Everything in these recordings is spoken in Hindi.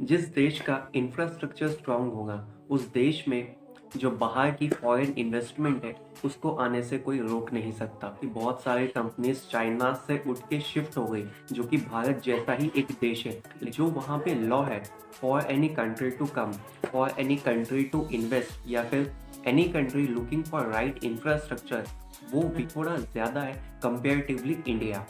जिस देश का इंफ्रास्ट्रक्चर स्ट्रांग होगा, उस देश में जो बाहर की फॉरेन इन्वेस्टमेंट है, उसको आने से कोई रोक नहीं सकता। कि बहुत सारी कंपनीज चाइना से उठ के शिफ्ट हो गई, जो कि भारत जैसा ही एक देश है, जो वहाँ पे लॉ है for any country to come, for any country to invest, या फिर any country looking for right infrastructure, वो भी थोड़ा ज़्यादा है comparatively India.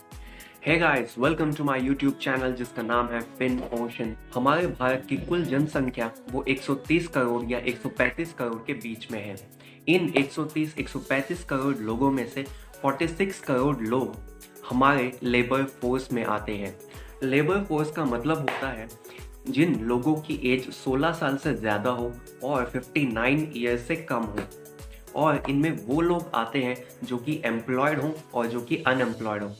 Hey guys, welcome to my YouTube channel जिसका नाम है फिन ओशन। हमारे भारत की कुल जनसंख्या वो 130 करोड़ या 135 करोड़ के बीच में है। इन 130-135 करोड़ लोगों में से 46 करोड़ लोग हमारे लेबर फोर्स में आते हैं। लेबर फोर्स का मतलब होता है जिन लोगों की एज 16 साल से ज़्यादा हो और 59 ईयर से कम हो, और इनमें वो लोग आते हैं जो कि एम्प्लॉयड हों और जो कि अनएम्प्लॉयड हों।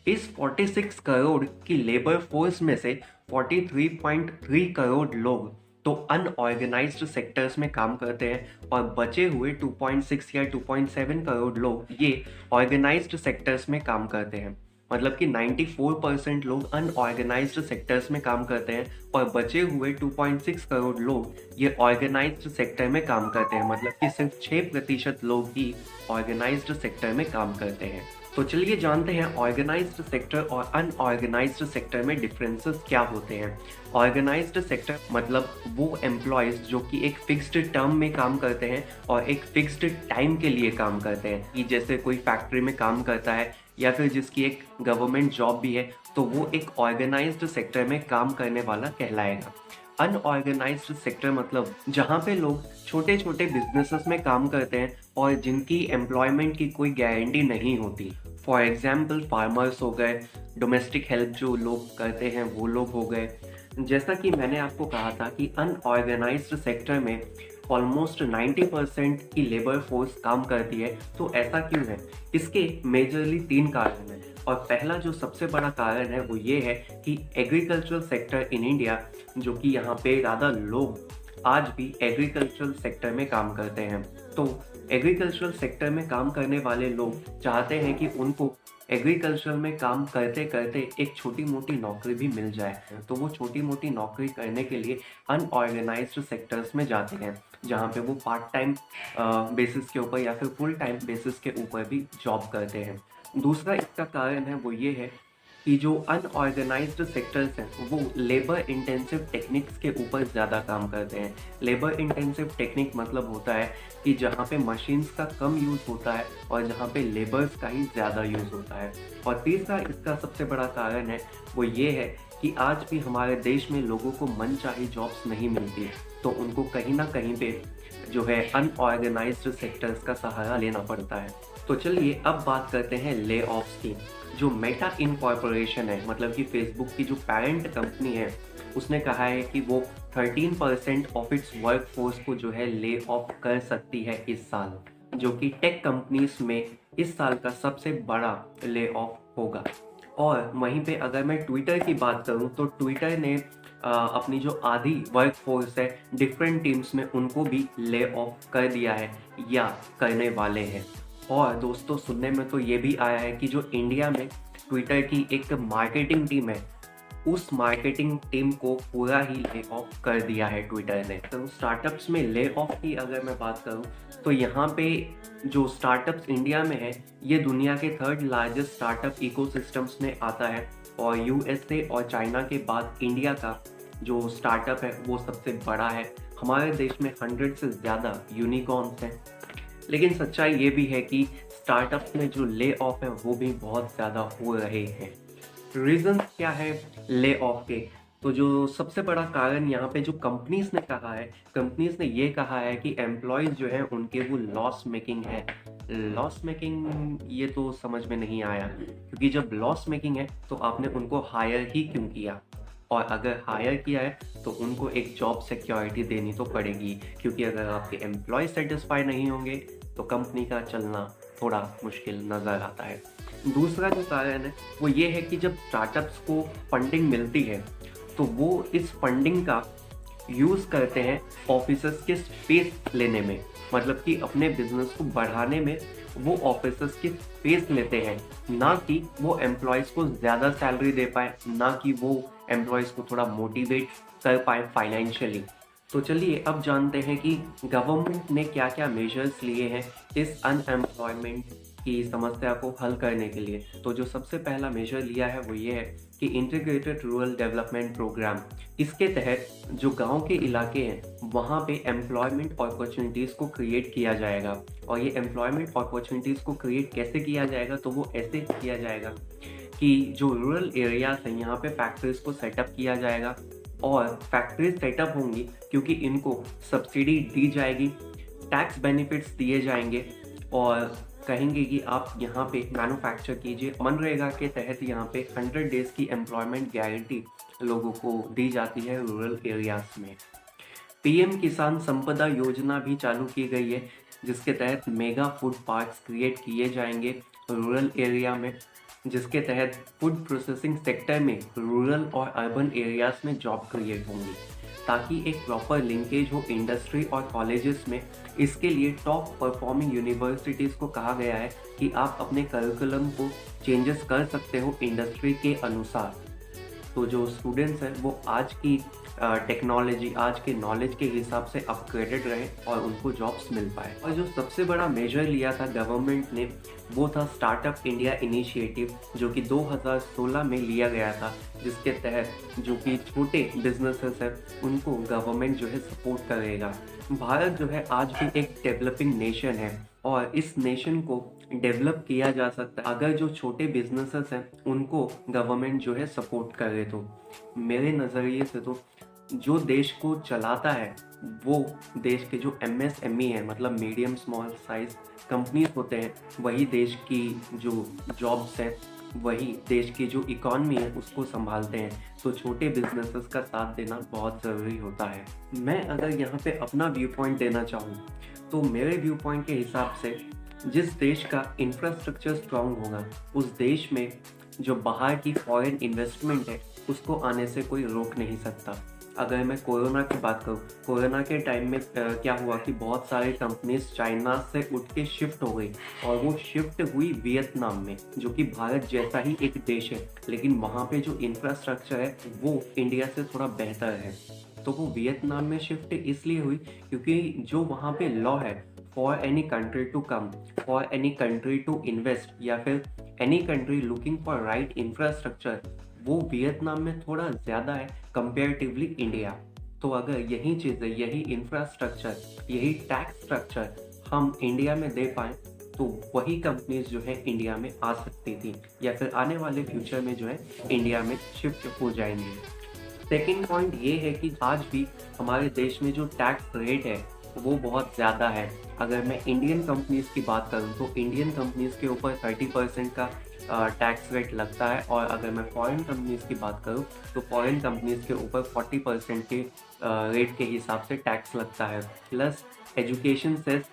इस 46 करोड़ की लेबर फोर्स में से 43.3 करोड़ लोग तो अनऑर्गेनाइज्ड सेक्टर्स में काम करते हैं, और बचे हुए 2.6 या 2.7 करोड़ लोग ये ऑर्गेनाइज्ड सेक्टर्स में काम करते हैं। मतलब कि 94% लोग अनऑर्गेनाइज्ड सेक्टर्स में काम करते हैं और बचे हुए 2.6 करोड़ लोग ये ऑर्गेनाइज्ड सेक्टर में काम करते हैं। मतलब कि सिर्फ 6% लोग ही ऑर्गेनाइज्ड सेक्टर में काम करते हैं। तो चलिए जानते हैं ऑर्गेनाइज्ड सेक्टर और अनऑर्गेनाइज्ड सेक्टर में डिफरेंसेस क्या होते हैं। ऑर्गेनाइज्ड सेक्टर मतलब वो एम्प्लॉयज जो कि एक फिक्स्ड टर्म में काम करते हैं और एक फिक्स्ड टाइम के लिए काम करते हैं, कि जैसे कोई फैक्ट्री में काम करता है या फिर जिसकी एक गवर्नमेंट जॉब भी है, तो वो एक ऑर्गेनाइज्ड सेक्टर में काम करने वाला कहलाएगा। अनऑर्गेनाइज्ड सेक्टर मतलब जहाँ पे लोग छोटे छोटे बिजनेसेस में काम करते हैं और जिनकी एम्प्लॉयमेंट की कोई गारंटी नहीं होती। फॉर एग्जाम्पल फार्मर्स हो गए, डोमेस्टिक हेल्प जो लोग करते हैं वो लोग हो गए। जैसा कि मैंने आपको कहा था कि अनऑर्गेनाइज्ड सेक्टर में ऑलमोस्ट 90% की लेबर फोर्स काम करती है। तो ऐसा क्यों है? इसके मेजरली 3 कारण हैं, और पहला जो सबसे बड़ा कारण है वो ये है कि एग्रीकल्चरल सेक्टर इन इंडिया, जो कि यहाँ पे ज़्यादा लोग आज भी एग्रीकल्चरल सेक्टर में काम करते हैं। तो एग्रीकल्चरल सेक्टर में काम करने वाले लोग चाहते हैं कि उनको एग्रीकल्चर में काम करते करते एक छोटी मोटी नौकरी भी मिल जाए, तो वो छोटी मोटी नौकरी करने के लिए अनऑर्गेनाइज्ड सेक्टर्स में जाते हैं, जहाँ पे वो पार्ट टाइम बेसिस के ऊपर या फिर फुल टाइम बेसिस के ऊपर भी जॉब करते हैं। दूसरा इसका कारण है वो ये है कि जो अनऑर्गेनाइज्ड सेक्टर्स हैं वो लेबर इंटेंसिव टेक्निक्स के ऊपर ज़्यादा काम करते हैं। लेबर इंटेंसिव टेक्निक मतलब होता है कि जहाँ पे मशीन्स का कम यूज़ होता है और जहाँ पे लेबर्स का ही ज़्यादा यूज़ होता है। और तीसरा इसका सबसे बड़ा कारण है वो ये है कि आज भी हमारे देश में लोगों को मनचाही जॉब्स नहीं मिलती, तो उनको कहीं ना कहीं पे जो है अनऑर्गेनाइज्ड सेक्टर्स का सहारा लेना पड़ता है। तो चलिए अब बात करते हैं ले ऑफ्स की। जो मेटा इनकॉर्पोरेशन है, मतलब कि फेसबुक की जो पेरेंट कंपनी है, उसने कहा है कि वो 13% ऑफ इट्स वर्क फोर्स को जो है ले ऑफ कर सकती है इस साल, जो कि टेक कंपनीज में इस साल का सबसे बड़ा ले ऑफ होगा। और वहीं पे अगर मैं ट्विटर की बात करूं तो ट्विटर ने अपनी जो आधी वर्क फोर्स है डिफरेंट टीम्स में, उनको भी ले ऑफ कर दिया है या करने वाले हैं। और दोस्तों, सुनने में तो ये भी आया है कि जो इंडिया में ट्विटर की एक मार्केटिंग टीम है, उस मार्केटिंग टीम को पूरा ही ले ऑफ कर दिया है ट्विटर ने। तो स्टार्टअप्स में ले ऑफ की अगर मैं बात करूं तो यहाँ पे जो स्टार्टअप्स इंडिया में है, ये दुनिया के 3rd लार्जेस्ट स्टार्टअप इकोसिस्टम्स में आता है, और यूएसए और चाइना के बाद इंडिया का जो स्टार्टअप है वो सबसे बड़ा है। हमारे देश में 100 से ज़्यादा यूनिकॉर्न्स हैं। लेकिन सच्चाई ये भी है कि स्टार्टअप्स में जो ले ऑफ है वो भी बहुत ज़्यादा हो रहे हैं। रीजन क्या है ले ऑफ के? तो जो सबसे बड़ा कारण यहाँ पे जो कंपनीज ने कहा है, कंपनीज ने ये कहा है कि एम्प्लॉयज़ जो है उनके वो लॉस मेकिंग है। लॉस मेकिंग ये तो समझ में नहीं आया, क्योंकि जब लॉस मेकिंग है तो आपने उनको हायर ही क्यों किया? और अगर हायर किया है तो उनको एक जॉब सिक्योरिटी देनी तो पड़ेगी, क्योंकि अगर आपके एम्प्लॉय सेटिस्फाई नहीं होंगे तो कंपनी का चलना थोड़ा मुश्किल नज़र आता है। दूसरा जो कारण है वो ये है कि जब स्टार्टअप्स को फंडिंग मिलती है तो वो इस फंडिंग का यूज़ करते हैं ऑफिसर्स के स्पेस लेने में, मतलब कि अपने बिजनेस को बढ़ाने में वो ऑफिसर्स की स्पेस लेते हैं, ना कि वो एम्प्लॉयज़ को ज़्यादा सैलरी दे पाए, ना कि वो एम्प्लॉयज़ को थोड़ा मोटिवेट कर पाएँ फाइनेंशियली। तो चलिए अब जानते हैं कि गवर्नमेंट ने क्या-क्या मेजर्स लिए हैं इस अनएम्प्लॉयमेंट की समस्या को हल करने के लिए। तो जो सबसे पहला मेजर लिया है वो ये है कि इंटीग्रेटेड रूरल डेवलपमेंट प्रोग्राम। इसके तहत जो गाँव के इलाके हैं वहाँ पे एम्प्लॉयमेंट अपॉर्चुनिटीज़ को क्रिएट किया जाएगा। और ये एम्प्लॉयमेंट अपॉर्चुनिटीज़ को क्रिएट कैसे किया जाएगा, तो वो ऐसे किया जाएगा कि जो रूरल एरियाज़ हैं यहाँ पे फैक्ट्रीज़ को सेटअप किया जाएगा और फैक्ट्रीज सेटअप होंगी क्योंकि इनको सब्सिडी दी जाएगी, टैक्स बेनिफिट्स दिए जाएंगे और कहेंगे कि आप यहाँ पे मैन्युफैक्चर कीजिए। मनरेगा के तहत यहाँ पे 100 डेज़ की एम्प्लॉयमेंट गारंटी लोगों को दी जाती है रूरल एरियाज़ में। पीएम किसान संपदा योजना भी चालू की गई है जिसके तहत मेगा फूड पार्क्स क्रिएट किए जाएंगे रूरल एरिया में, जिसके तहत फूड प्रोसेसिंग सेक्टर में रूरल और अर्बन एरियाज में जॉब क्रिएट होंगी ताकि एक प्रॉपर लिंकेज हो इंडस्ट्री और कॉलेजेस में। इसके लिए टॉप परफॉर्मिंग यूनिवर्सिटीज़ को कहा गया है कि आप अपने करिकुलम को चेंजेस कर सकते हो इंडस्ट्री के अनुसार। तो जो स्टूडेंट्स हैं वो आज की टेक्नोलॉजी, आज के नॉलेज के हिसाब से अपग्रेडेड रहे और उनको जॉब्स मिल पाए। और जो सबसे बड़ा मेजर लिया था गवर्नमेंट ने वो था स्टार्टअप इंडिया इनिशिएटिव, जो कि 2016 में लिया गया था, जिसके तहत जो कि छोटे बिजनेसेस हैं उनको गवर्नमेंट जो है सपोर्ट करेगा। भारत जो है आज भी एक डेवलपिंग नेशन है और इस नेशन को डेवलप किया जा सकता है अगर जो छोटे बिजनेसेस हैं उनको गवर्नमेंट जो है सपोर्ट करे। तो मेरे नज़रिए से तो जो देश को चलाता है वो देश के जो एमएसएमई है, मतलब मीडियम स्मॉल साइज कंपनीज होते हैं, वही देश की जो जॉब्स हैं, वही देश की जो इकॉनमी है उसको संभालते हैं। तो छोटे बिजनेसेस का साथ देना बहुत ज़रूरी होता है। मैं अगर यहाँ पे अपना व्यू पॉइंट देना चाहूँ तो मेरे व्यू पॉइंट के हिसाब से जिस देश का इंफ्रास्ट्रक्चर स्ट्रांग होगा उस देश में जो बाहर की फॉरेन इन्वेस्टमेंट है उसको आने से कोई रोक नहीं सकता। अगर मैं कोरोना की बात करूँ, कोरोना के टाइम में क्या हुआ कि बहुत सारी कंपनीज चाइना से उठ के शिफ्ट हो गई और वो शिफ्ट हुई वियतनाम में, जो कि भारत जैसा ही एक देश है, लेकिन वहाँ पे जो इंफ्रास्ट्रक्चर है वो इंडिया से थोड़ा बेहतर है। तो वो वियतनाम में शिफ्ट इसलिए हुई क्योंकि जो वहाँ पे लॉ है for any country to come, for any country to invest या फिर any country looking for right infrastructure, वो वियतनाम में थोड़ा ज़्यादा है कंपेरेटिवली इंडिया। तो अगर यही चीज़ें, यही इंफ्रास्ट्रक्चर, यही टैक्स स्ट्रक्चर हम इंडिया में दे पाएँ तो वही कंपनीज जो है इंडिया में आ सकती थी या फिर आने वाले फ्यूचर में जो है इंडिया में शिफ्ट हो जाएंगी। सेकेंड पॉइंट ये है कि आज भी हमारे देश में जो टैक्स रेट है वो बहुत ज़्यादा है। अगर मैं इंडियन कंपनीज़ की बात करूँ तो इंडियन कंपनीज़ के ऊपर 30% का टैक्स रेट लगता है और अगर मैं फॉरेन कंपनीज़ की बात करूँ तो फॉरेन कंपनीज़ के ऊपर 40% के रेट के हिसाब से टैक्स लगता है, plus education cess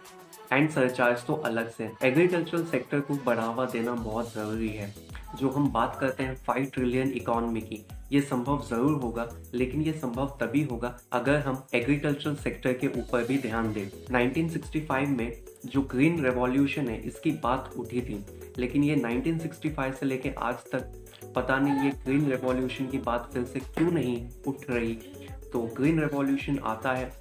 and surcharge तो अलग से। एग्रीकल्चरल सेक्टर को बढ़ावा देना बहुत ज़रूरी है। जो हम बात करते हैं 5 ट्रिलियन इकॉनमी की, ये संभव ज़रूर होगा, लेकिन ये संभव तभी होगा अगर हम एग्रीकल्चरल सेक्टर के ऊपर भी ध्यान दें। 1965 में जो ग्रीन रेवोल्यूशन है इसकी बात उठी थी, लेकिन ये 1965 से लेके आज तक पता नहीं ये ग्रीन रेवोल्यूशन की बात फिर से क्यों नहीं उठ रही। तो ग्रीन रेवोल्यूशन आता है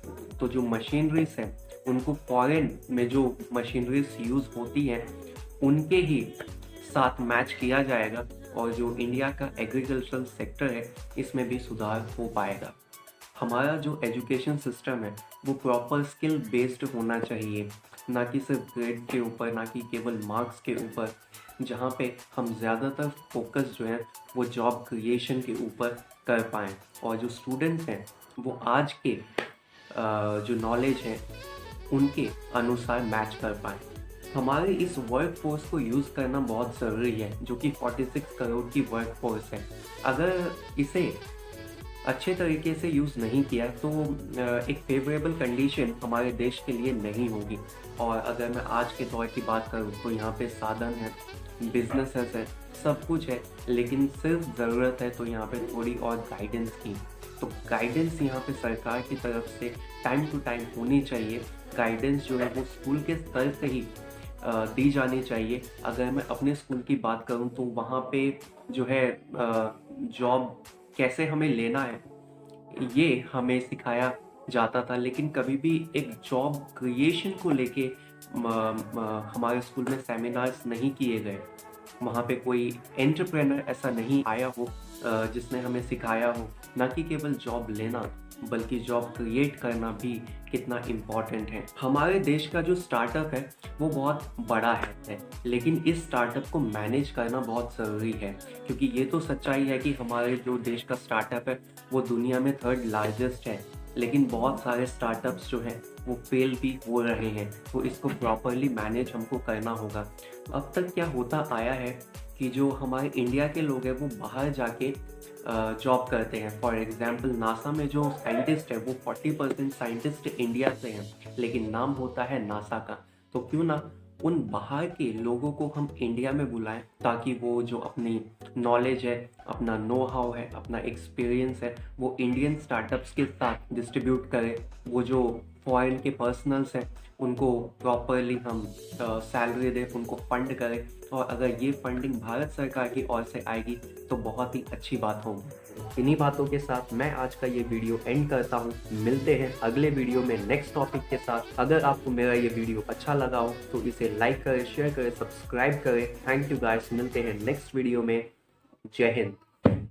तो जो मशीनरीज हैं उनको फॉरेन में जो मशीनरीज यूज़ होती हैं उनके ही साथ मैच किया जाएगा और जो इंडिया का एग्रीकल्चरल सेक्टर है इसमें भी सुधार हो पाएगा। हमारा जो एजुकेशन सिस्टम है वो प्रॉपर स्किल बेस्ड होना चाहिए, ना कि सिर्फ ग्रेड के ऊपर, ना कि केवल मार्क्स के ऊपर, जहाँ पे हम ज़्यादातर फोकस जो है वो जॉब क्रिएशन के ऊपर कर पाएँ और जो स्टूडेंट्स हैं वो आज के जो नॉलेज है उनके अनुसार मैच कर पाएँ। हमारे इस वर्क फोर्स को यूज़ करना बहुत ज़रूरी है, जो कि 46 करोड़ की वर्क फोर्स है। अगर इसे अच्छे तरीके से यूज़ नहीं किया तो एक फेवरेबल कंडीशन हमारे देश के लिए नहीं होगी। और अगर मैं आज के दौर की बात करूँ तो यहाँ पे साधन है, बिजनेसेस है, सब कुछ है, लेकिन सिर्फ ज़रूरत है तो यहाँ पे थोड़ी और गाइडेंस की। तो गाइडेंस यहाँ पे सरकार की तरफ से टाइम टू टाइम होनी चाहिए। गाइडेंस जो है वो स्कूल के स्तर से ही दी जानी चाहिए। अगर मैं अपने स्कूल की बात करूं तो वहाँ पे जो है जॉब कैसे हमें लेना है ये हमें सिखाया जाता था, लेकिन कभी भी एक जॉब क्रिएशन को लेके हमारे स्कूल में सेमिनार्स नहीं किए गए। वहाँ पे कोई एंटरप्रेन्योर ऐसा नहीं आया हो जिसने हमें सिखाया हो ना कि केवल जॉब लेना, बल्कि जॉब क्रिएट करना भी कितना इम्पॉर्टेंट है। हमारे देश का जो स्टार्टअप है वो बहुत बड़ा है, लेकिन इस स्टार्टअप को मैनेज करना बहुत ज़रूरी है, क्योंकि ये तो सच्चाई है कि हमारे जो देश का स्टार्टअप है वो दुनिया में 3rd लार्जेस्ट है, लेकिन बहुत सारे स्टार्टअप्स जो हैं वो फेल भी हो रहे हैं, तो इसको प्रॉपरली मैनेज हमको करना होगा। तो अब तक क्या होता आया है कि जो हमारे इंडिया के लोग हैं वो बाहर जाके जॉब करते हैं। फॉर एग्जांपल नासा में जो साइंटिस्ट है वो 40% साइंटिस्ट इंडिया से हैं, लेकिन नाम होता है नासा का। तो क्यों ना उन बाहर के लोगों को हम इंडिया में बुलाएं, ताकि वो जो अपनी नॉलेज है, अपना नो हाउ है, अपना एक्सपीरियंस है, वो इंडियन स्टार्टअप्स के साथ डिस्ट्रीब्यूट करें। वो जो फॉरेन के पर्सनल्स हैं उनको प्रॉपरली हम सैलरी दें, उनको फंड करें, और अगर ये फंडिंग भारत सरकार की ओर से आएगी तो बहुत ही अच्छी बात होगी। इन्हीं बातों के साथ मैं आज का ये वीडियो एंड करता हूँ। मिलते हैं अगले वीडियो में नेक्स्ट टॉपिक के साथ। अगर आपको मेरा ये वीडियो अच्छा लगा हो तो इसे लाइक करें, शेयर करें, सब्सक्राइब करें। थैंक यू गाइस, मिलते हैं नेक्स्ट वीडियो में। जय हिंद।